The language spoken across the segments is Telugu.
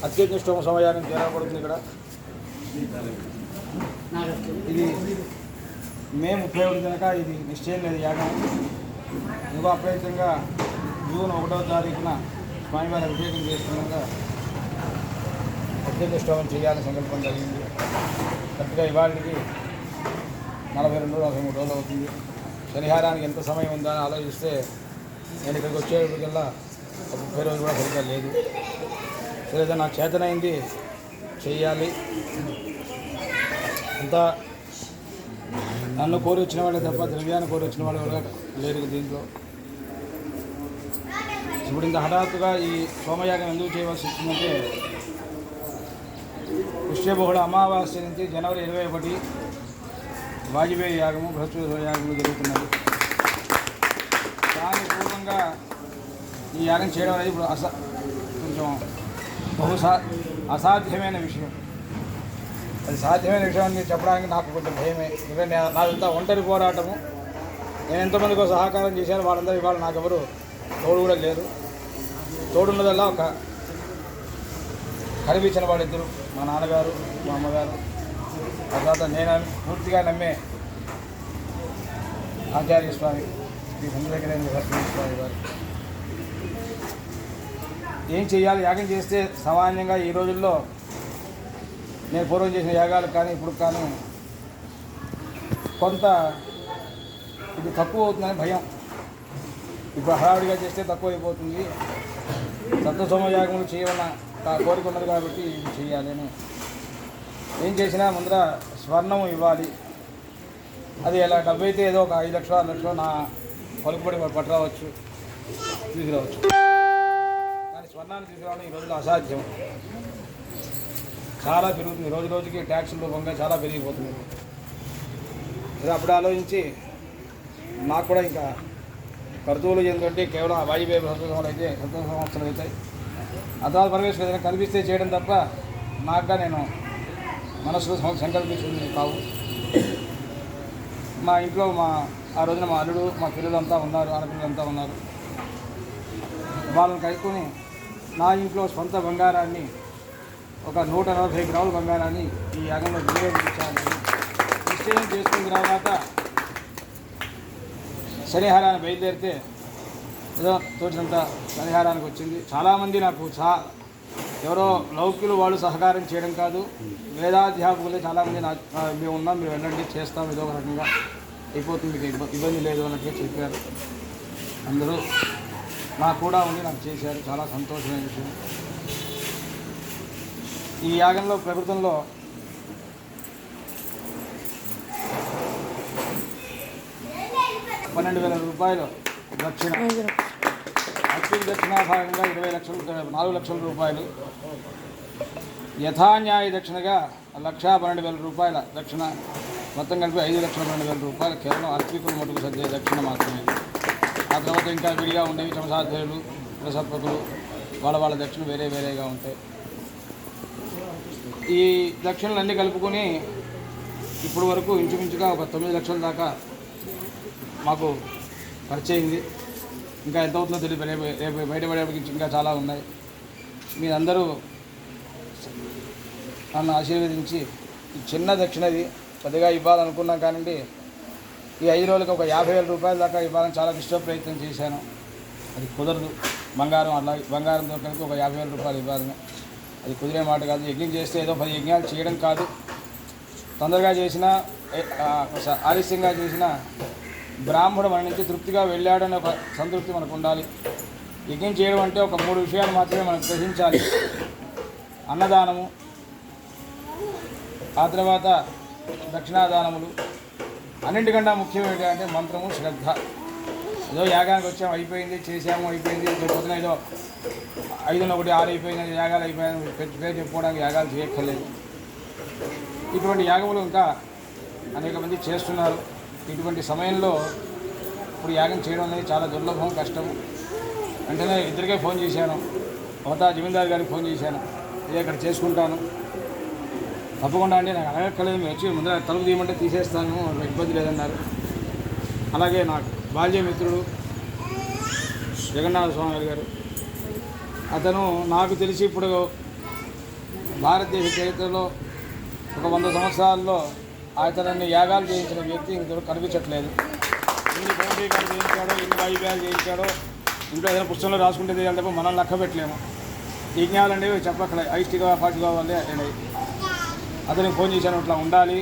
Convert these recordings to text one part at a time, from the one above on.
అత్యజ్ఞష్టోమ సమయాన్ని చేరబడుతుంది. ఇక్కడ ఇది మే 31 కనుక ఇది నిశ్చయం లేదు యాగం. ఇంకో అప్రయత్నంగా జూన్ 1వ తారీఖున స్వామివారి అభిషేకం చేస్తున్నాక అత్యజ్ఞష్టోమం చేయాలని సంకల్పం జరిగింది. కరెక్ట్గా ఇవాళకి 42-43 రోజులు అవుతుంది. శనిహారానికి ఎంత సమయం ఉందా అని ఆలోచిస్తే నేను ఇక్కడికి వచ్చేటికల్లా 30 రోజులు కూడా సరిగ్గా లేదు. సరే నాకు చేతనైంది చెయ్యాలి. అంతా నన్ను కోరి వచ్చిన వాళ్ళే తప్ప ద్రవ్యాన్ని కోరి వచ్చిన వాళ్ళు కూడా లేరు దీంట్లో. ఇప్పుడు ఇంత హఠాత్తుగా ఈ సోమయాగం ఎందుకు చేయవలసి వచ్చిందంటే పుష్యబహుళ అమావాస్య నుంచి జనవరి 21 వాజపేయి యాగము బృహస్పతి యాగములు జరుగుతున్నది. దాని పూర్వంగా ఈ యాగం చేయడం అనేది ఇప్పుడు కొంచెం అసాధ్యమైన విషయం. అది సాధ్యమైన విషయం అని చెప్పడానికి నాకు కొంచెం భయమే. ఎందుకంటే నాదంతా ఒంటరి పోరాటము. నేను ఎంతమందికో సహకారం చేశాను, వాళ్ళందరూ ఇవాళ నాకెవరు తోడు కూడా లేరు. తోడున్నదల్లా ఒక కనిపించిన వాళ్ళిద్దరు, మా నాన్నగారు మా అమ్మగారు. ఆ తర్వాత నేను పూర్తిగా నమ్మే ఆచార్య స్వామి శ్రీ చంద్రశేఖరేంద్ర స్వామి గారు. ఏం చేయాలి? యాగం చేస్తే సామాన్యంగా ఈ రోజుల్లో నేను పూర్వం చేసిన యాగాలకు కానీ ఇప్పుడు కానీ కొంత ఇది తక్కువ అవుతుందని భయం. ఇప్పుడు హడావిడిగా చేస్తే తక్కువ అయిపోతుంది. సప్తసోమ యాగములు చేయమన్న కోరిక ఉన్నది కాబట్టి ఇది చేయాలి అని. ఏం చేసినా ముందర స్వర్ణం ఇవ్వాలి. అది ఎలా డబ్బు అయితే ఏదో ఒక 5 లక్షలు 6 లక్షలు నా పలుకుబడి పట్టరావచ్చు, తీసుకురావచ్చు. కానీ స్వర్ణాన్ని తీసుకురావడం ఈ రోజుల్లో అసాధ్యం. చాలా పెరుగుతుంది, రోజు రోజుకి ట్యాక్సుల రూపంగా చాలా పెరిగిపోతుంది. ఇది అప్పుడు ఆలోచించి నాకు కూడా ఇంకా ఖర్చులు ఎందుకంటే కేవలం వాయువ్య సంవత్సరాలు అయితే సంవత్సరాలు అవుతాయి. ఆ తర్వాత పరమేశ్వర ఏదైనా కనిపిస్తే చేయడం తప్ప నాకుగా నేను మనసులో సంకల్పించుకుంది కావు. మా ఇంట్లో ఆ రోజున మా అల్లుడు మా పిల్లలంతా ఉన్నారు, ఆడపిల్లలంతా ఉన్నారు. వాళ్ళని కలుపుకొని నా ఇంట్లో సొంత బంగారాన్ని ఒక 140 గ్రాముల బంగారాన్ని ఈ యాగంలో వినియోగించాలని నిశ్చయం చేసుకున్న తర్వాత శనిహారాన్ని బయలుదేరితే ఏదో తోచినంత శనిహారానికి వచ్చింది. చాలామంది నాకు ఎవరో లౌకికులు వాళ్ళు సహకారం చేయడం కాదు, వేదాధ్యాపకులే చాలామంది మేము ఉన్నాం, మీరు వెళ్ళండి చేస్తాం, ఏదో ఒక రకంగా అయిపోతుంది, మీకు ఇబ్బంది లేదు అన్నట్టుగా చెప్పారు. అందరూ నాకు కూడా ఉండి నాకు చేశారు. చాలా సంతోషమైన విషయం. ఈ యాగంలో ప్రభుత్వంలో ₹12,000 దక్షిణ, అర్చన దక్షిణా భాగంగా 4 లక్షల రూపాయలు, యథాన్యాయ దక్షిణగా ₹1,12,000 దక్షిణ, మొత్తం కలిపి ₹5,12,000 కేవలం అర్చకులు మటుకు సర్దే దక్షిణ మాత్రమే. ఆ తర్వాత ఇంకా విడిగా ఉండేవి చమసాధ్యులు, ప్రసర్పకులు, వాళ్ళ దక్షిణ వేరే వేరేగా ఉంటాయి. ఈ దక్షిణలన్నీ కలుపుకొని ఇప్పుడు వరకు ఇంచుమించుగా ఒక 9 లక్షల దాకా మాకు ఖర్చు అయింది. ఇంకా ఎంత అవుతుందో తెలియదు, రేపు బయటపడేప్పటికి ఇంకా చాలా ఉన్నాయి. మీరందరూ నన్ను ఆశీర్వదించి ఈ చిన్న దక్షిణది పెద్దగా ఇవ్వాలనుకున్నాం కానండి, ఈ 5 రోజులకు ఒక ₹50,000 దాకా ఇవ్వాలని చాలా ఇష్ట ప్రయత్నం చేశాను. అది కుదరదు. బంగారంతో కలిపి ఒక ₹50,000 ఇవ్వాలని అది కుదిరే మాట కాదు. యజ్ఞం చేస్తే ఏదో 10 యజ్ఞాలు చేయడం కాదు, తొందరగా చేసినా ఆలస్యంగా చేసినా బ్రాహ్మణుడు మన నుంచి తృప్తిగా వెళ్ళాడని ఒక సంతృప్తి మనకు ఉండాలి. యజ్ఞం చేయడం అంటే ఒక 3 విషయాలు మాత్రమే మనం గ్రహించాలి. అన్నదానము, ఆ తర్వాత దక్షిణాదానములు, అన్నింటికన్నా ముఖ్యం ఏంటంటే మంత్రము, శ్రద్ధ. ఏదో యాగానికి వచ్చాము, అయిపోయింది, చేసాము, అయిపోయింది, పొద్దున ఏదో 5-1 6 అయిపోయిన యాగాలు అయిపోయిన పేరు చెప్పుకోవడానికి యాగాలు చేయక్కర్లేదు. ఇటువంటి యాగములు ఇంకా అనేక మంది చేస్తున్నారు. ఇటువంటి సమయంలో ఇప్పుడు యాగం చేయడం అనేది చాలా దుర్లభం, కష్టము. వెంటనే ఇద్దరికే ఫోన్ చేశాను. అవతా జమీందారు గారికి ఫోన్ చేశాను, ఇదే ఇక్కడ చేసుకుంటాను, తప్పకుండా అండి, నాకు అడగక్కర్లేదు, మీరు వచ్చి ముందర తలుపు తీయమంటే తీసేస్తాను, ఇబ్బంది లేదన్నారు. అలాగే నాకు బాల్యమిత్రుడు జగన్నాథ స్వామి గారు, అతను నాకు తెలిసి ఇప్పుడు భారతదేశ చరిత్రలో ఒక 100 సంవత్సరాల్లో అతన్ని యాగాలు చేయించిన వ్యక్తి ఇంతవరకు కనిపించట్లేదు. ఎన్ని భౌతికాలు చేయించాడో, ఎన్ని వాయువ్యాలు చేయించాడో ఇంట్లో ఏదైనా పుస్తకంలో రాసుకుంటే చేయాలి తప్ప మనం లెక్క పెట్టలేము. యజ్ఞాలు అనేవి చెప్పక్కలే, ఐష్టిగా పాటుగా వల్లే అయినాయి. అతనికి ఫోన్ చేశాను, ఇట్లా ఉండాలి.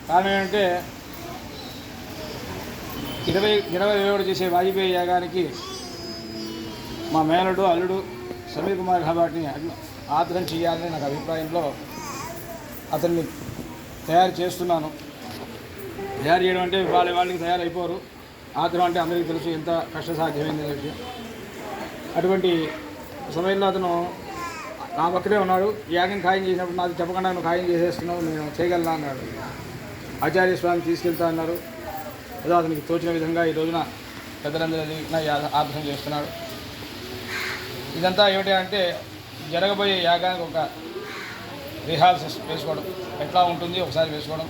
కారణం ఏంటంటే 2021 చేసే వాయువ్య యాగానికి మా మేనడు అల్లుడు సమీర్ కుమార్ కాబట్టి ఆదరణ చేయాలని నాకు అభిప్రాయంలో అతన్ని తయారు చేస్తున్నాను. తయారు చేయడం అంటే వాళ్ళకి తయారైపోరు. ఆదరణ అంటే అందరికీ తెలుసు ఎంత కష్టసాధ్యమైంది విషయం. అటువంటి సమయంలో అతను నా పక్కనే ఉన్నాడు. యాగం ఖాయం చేసినప్పుడు నాకు చెప్పకుండా నువ్వు ఖాయం చేసేస్తున్నావు, నేను చేయగలనా అన్నాడు. ఆచార్య స్వామి తీసుకెళ్తా అన్నారు. ఏదో అతనికి తోచిన విధంగా ఈ రోజున పెద్దలందరూ ఆదరణ చేస్తున్నాడు. ఇదంతా ఏమిటి అంటే జరగబోయే యాగానికి ఒక రిహార్సల్స్ వేసుకోవడం, ఎట్లా ఉంటుంది ఒకసారి వేసుకోవడం.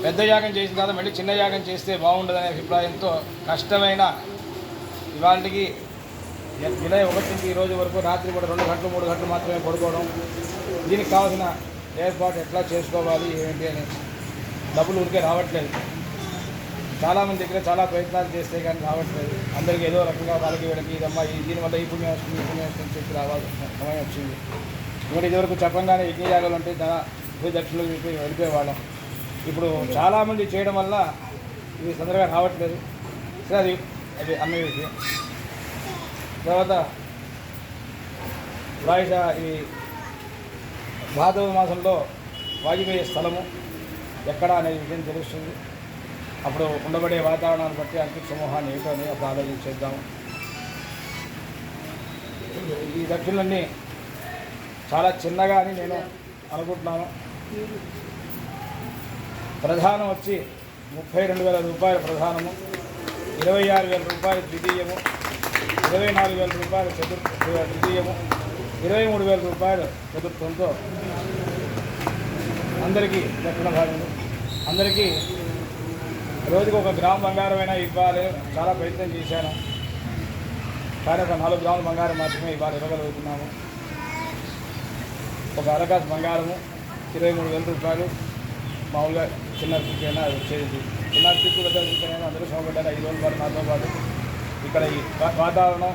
పెద్ద యాగం చేసిన తర్వాత మళ్ళీ చిన్న యాగం చేస్తే బాగుండదనే అభిప్రాయంతో కష్టమైన ఇవాళకి జూలై 1 నుంచి ఈ రోజు వరకు రాత్రి కూడా 2 గంటలు 3 గంటలు మాత్రమే పడుకోవడం. దీనికి కావాల్సిన ఏర్పాటు ఎట్లా చేసుకోవాలి ఏంటి అని డబ్బులు ఊరికే రావట్లేదు. చాలామంది దగ్గర చాలా ప్రయత్నాలు చేస్తే కానీ రావట్లేదు. అందరికీ ఏదో రకంగా వాళ్ళకి వీళ్ళకి ఇదమ్మా దీనివల్ల ఈ పుణ్యం వస్తుంది, ఈ పుణ్యం వస్తుంది చెప్పి రావాల్సిన సమయం వచ్చింది. ఇప్పుడు ఇదివరకు చెప్పంగానే యజ్ఞయాగాలు అంటే దక్షిణలు వెళ్ళిపోయేవాళ్ళం. ఇప్పుడు చాలామంది చేయడం వల్ల ఇది తొందరగా రావట్లేదు. సరే అది అన్న విషయం. తర్వాత ఈ భాద్రవ మాసంలో వాయువ్య స్థలము ఎక్కడ అనేది విషయం తెలుస్తుంది. అప్పుడు ఉండబడే వాతావరణాన్ని బట్టి అంకిత సమూహాన్ని ఏమిటో అని అప్పుడు ఆలోచించేద్దాము. ఈ దక్షిణలన్నీ చాలా చిన్నగా అని నేను అనుకుంటున్నాను. ప్రధానం వచ్చి 32,000 రూపాయల ప్రధానము, 26,000 రూపాయలు ద్వితీయము, 24,000 రూపాయలు ద్వితీయము, 23,000 రూపాయలు చతుర్థంతో అందరికీ దక్షిణ భాగంలో అందరికీ రోజుకి 1 గ్రాము బంగారమైనా ఇవ్వాలి. చాలా ప్రయత్నం చేశాను, కానీ ఒక 4 గ్రాముల బంగారం మాత్రమే ఇవాళ ఇవ్వగలుగుతున్నాము. ఒక అరకాసు బంగారము 23,000 రూపాయలు. మామూలుగా చిన్న పిక్కైనా వచ్చేది. చిన్న పిక్కు పెద్ద పిక్కైనా అందరూ శ్రమపడ్డారు. 5 రోజుల పాటు నాతో పాటు ఇక్కడ ఈ వాతావరణం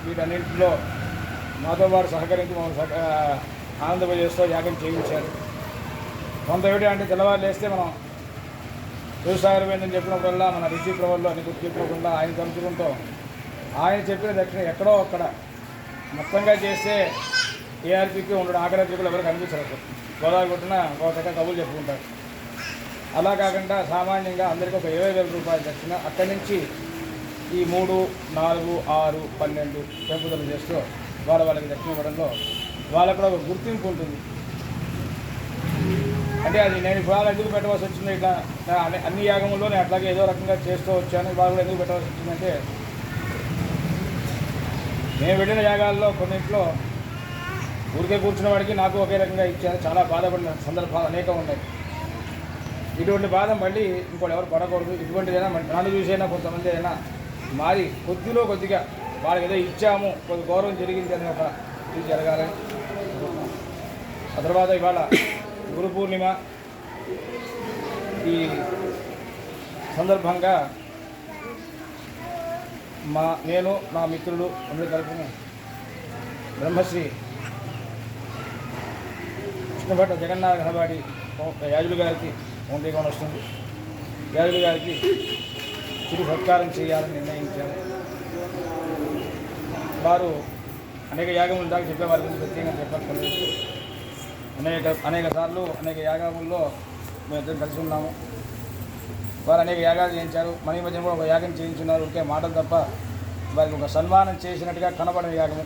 వీటన్నింటిలో మాతో పాటు సహకరించి మమ్మల్ని ఆనందపజేస్తూ యాగం చేయించారు. కొంత ఏమిటి అంటే తెల్లవారు లేస్తే మనం చూసాగరమైందని చెప్పినప్పుడల్లా మన రుచి ప్రవల్లో అన్ని గుర్తింపుకుండా ఆయన తలుచుకుంటూ ఆయన చెప్పిన దక్షిణ ఎక్కడో అక్కడ మొత్తంగా చేస్తే ఏఆర్పీకి ఉండడం ఆఖరాత్రికులు ఎవరు కనిపించరు. గోదావరి కొట్టిన ఒక దగ్గర కబులు చెప్పుకుంటారు. అలా కాకుండా సామాన్యంగా అందరికీ ఒక 20,000 రూపాయలు దక్షిణ. అక్కడి నుంచి ఈ 3, 4, 6, 12 పెంపుదలు చేస్తూ వాళ్ళకి దక్షిణ ఇవ్వడంలో వాళ్ళకు కూడా ఒక గుర్తింపు ఉంటుంది. అంటే అది నేను ఇవాళ ఎందుకు పెట్టవలసి వచ్చింది, ఇట్లా అన్ని యాగముల్లో నేను అట్లాగే ఏదో రకంగా చేస్తూ వచ్చాను, ఇవాళ కూడా ఎందుకు పెట్టవలసి వచ్చిందంటే నేను వెళ్ళిన యాగాల్లో కొన్నింట్లో ఊరికే కూర్చున్న వాడికి నాకు ఒకే రకంగా ఇచ్చాను. చాలా బాధపడిన సందర్భాలు అనేకం ఉన్నాయి. ఇటువంటి బాధ మళ్ళీ ఇంకోటి ఎవరు పడకూడదు. ఇటువంటిదైనా నన్ను చూసైనా కొంతమంది అయినా మారి కొద్దిగా వాళ్ళకి ఏదో ఇచ్చాము, కొద్ది గౌరవం జరిగింది అని ఒక ఇది జరగాలని. ఆ తర్వాత ఇవాళ గురు పూర్ణిమ. ఈ సందర్భంగా నేను నా మిత్రులు అందరూ కలిపి బ్రహ్మశ్రీ కృష్ణభట్ట జగన్నాథ ఘనబాడి యాజులు గారికి ఒంటిగా వస్తుంది. యాజులు గారికి చిరు సత్కారం చేయాలని నిర్ణయించాము. వారు అనేక యాగములు దాకా చెప్పే వారి గురించి ప్రత్యేకంగా చెప్పక్కర్లేదు. అనేక సార్లు అనేక యాగముల్లో మేము ఇద్దరం కలిసి ఉన్నాము. వారు అనేక యాగాలు చేయించారు. మన ఈ మధ్యన కూడా ఒక యాగం చేయించున్నారు. ఒకే మాటలు తప్ప వారికి ఒక సన్మానం చేసినట్టుగా కనబడిన యాగము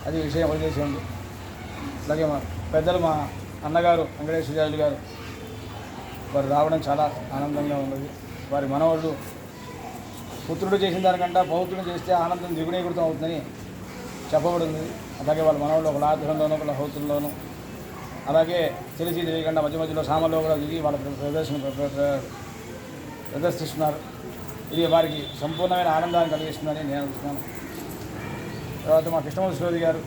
అది విషయం వదిలేసి ఉంది. అలాగే మా పెద్దలు మా అన్నగారు వెంకటేశ్వరాజులు గారు వారు రావడం చాలా ఆనందంగా ఉన్నది. వారి మనవాళ్ళు పుత్రుడు చేసిన దానికంటే పౌత్రుడు చేస్తే ఆనందం ద్విగుణీకృతం అవుతుందని చెప్పబడింది. అలాగే వాళ్ళ మనవాళ్ళు ఒక ఆధ్వర్యంలోనూ ఒక హౌతుల్లోనూ అలాగే తెలిసి తెలియకుండా మధ్య మధ్యలో సామాన్లో కూడా దిగి వాళ్ళ ప్రదర్శిస్తున్నారు. ఇది వారికి సంపూర్ణమైన ఆనందాన్ని కలిగిస్తుందని నేను అనుకుంటున్నాను. తర్వాత మా కృష్ణమూర్తి గారు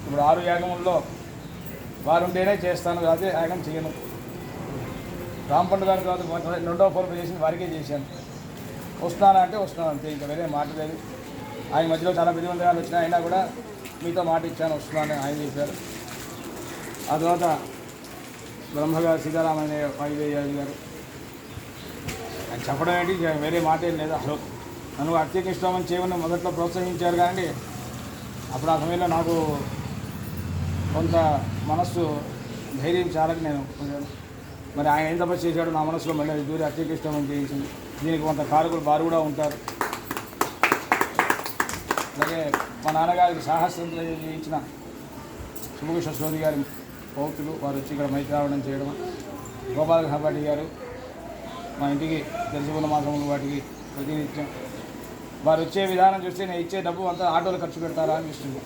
ఇప్పుడు 6 యాగముల్లో వారు ఉంటేనే చేస్తాను, అదే ఆయన చేయను. రాంపండు గారి తర్వాత రెండో ఫోన్ చేసింది వారికే చేశాను. వస్తున్నాను అంటే వస్తున్నాను అంతే, ఇంకా వేరే మాట లేదు. ఆయన మధ్యలో చాలా ప్రతిబంధకాలు వచ్చినాయి, అయినా కూడా మీతో మాట ఇచ్చాను, వస్తున్నాను ఆయన చెప్పారు. ఆ తర్వాత బ్రహ్మగారు సీతారామయ్య వైద్యరాజు గారు ఆయన చెప్పడం ఏంటి, వేరే మాట ఏం లేదు. అసలు నన్ను అత్యకిష్టమని చేయమని మొదట్లో ప్రోత్సహించారు, కానీ అప్పుడు ఆ సమయంలో నాకు కొంత మనస్సు ధైర్యం చాలక నేను మరి ఆయన ఏం తపస్సు చేశాడు నా మనసులో మళ్ళీ అది దూరి అత్యకిష్టమని చేయించింది. దీనికి కొంత కారకులు వారు కూడా ఉంటారు. అలాగే మా నాన్నగారికి సాహసంతో చేయించిన సుభకృష్ణ సోది గారి పౌత్రులు వారు వచ్చి ఇక్కడ మైత్రి రావడం చేయడం, గోపాల కృష్ణపాటి గారు మా ఇంటికి తెలుసుకున్న మాసములు వాటికి ప్రతినిత్యం వారు వచ్చే విధానం చూస్తే నేను ఇచ్చే డబ్బు అంతా ఆటోలు ఖర్చు పెడతారా అనిపిస్తుంది.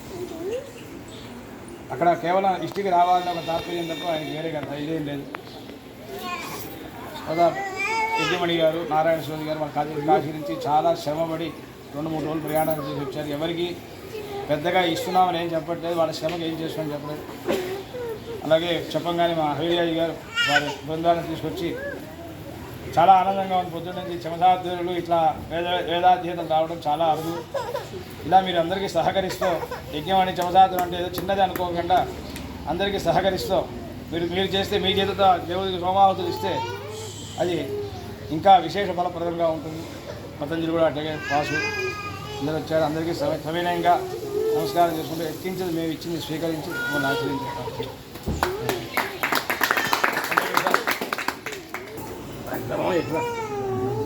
అక్కడ కేవలం ఇష్టికి రావాలని ఒక తాత్పర్యం తప్ప ఆయనకి వేరే కదా ఇదేం లేదు. యజ్ఞమణి గారు, నారాయణ స్వామి గారు మన కాశీ నుంచి చాలా శ్రమపడి 2-3 రోజులు ప్రయాణం చేసి వచ్చారు. ఎవరికి పెద్దగా ఇస్తున్నామని ఏం చెప్పట్లేదు, వాళ్ళ శ్రమకి ఏం చేస్తున్నామని చెప్పలేదు. అలాగే చెప్పంగానే మా హరిరాజు గారు వారి బృందాలను తీసుకొచ్చి చాలా ఆనందంగా ఉంది. పొద్దున్న నుంచి చెమసాధ్యులు ఇట్లా వేదాధ్యతలు రావడం చాలా అరుదు. ఇలా మీరు అందరికీ సహకరిస్తూ యజ్ఞమణి చెమసాధ్యులు అంటే ఏదో చిన్నది అనుకోకుండా అందరికీ సహకరిస్తూ మీరు చేస్తే మీ చేతితో దేవుడికి సోమావతులు ఇస్తే అది ఇంకా విశేష ఫలప్రదంగా ఉంటుంది. పతంజలి కూడా అట్లాగే పాసు అందరూ వచ్చారు. అందరికీ సవినయంగా నమస్కారం చేసుకుంటూ ఎక్కించేది మేము ఇచ్చింది స్వీకరించి మమ్మల్ని ఆశ్రయించారు.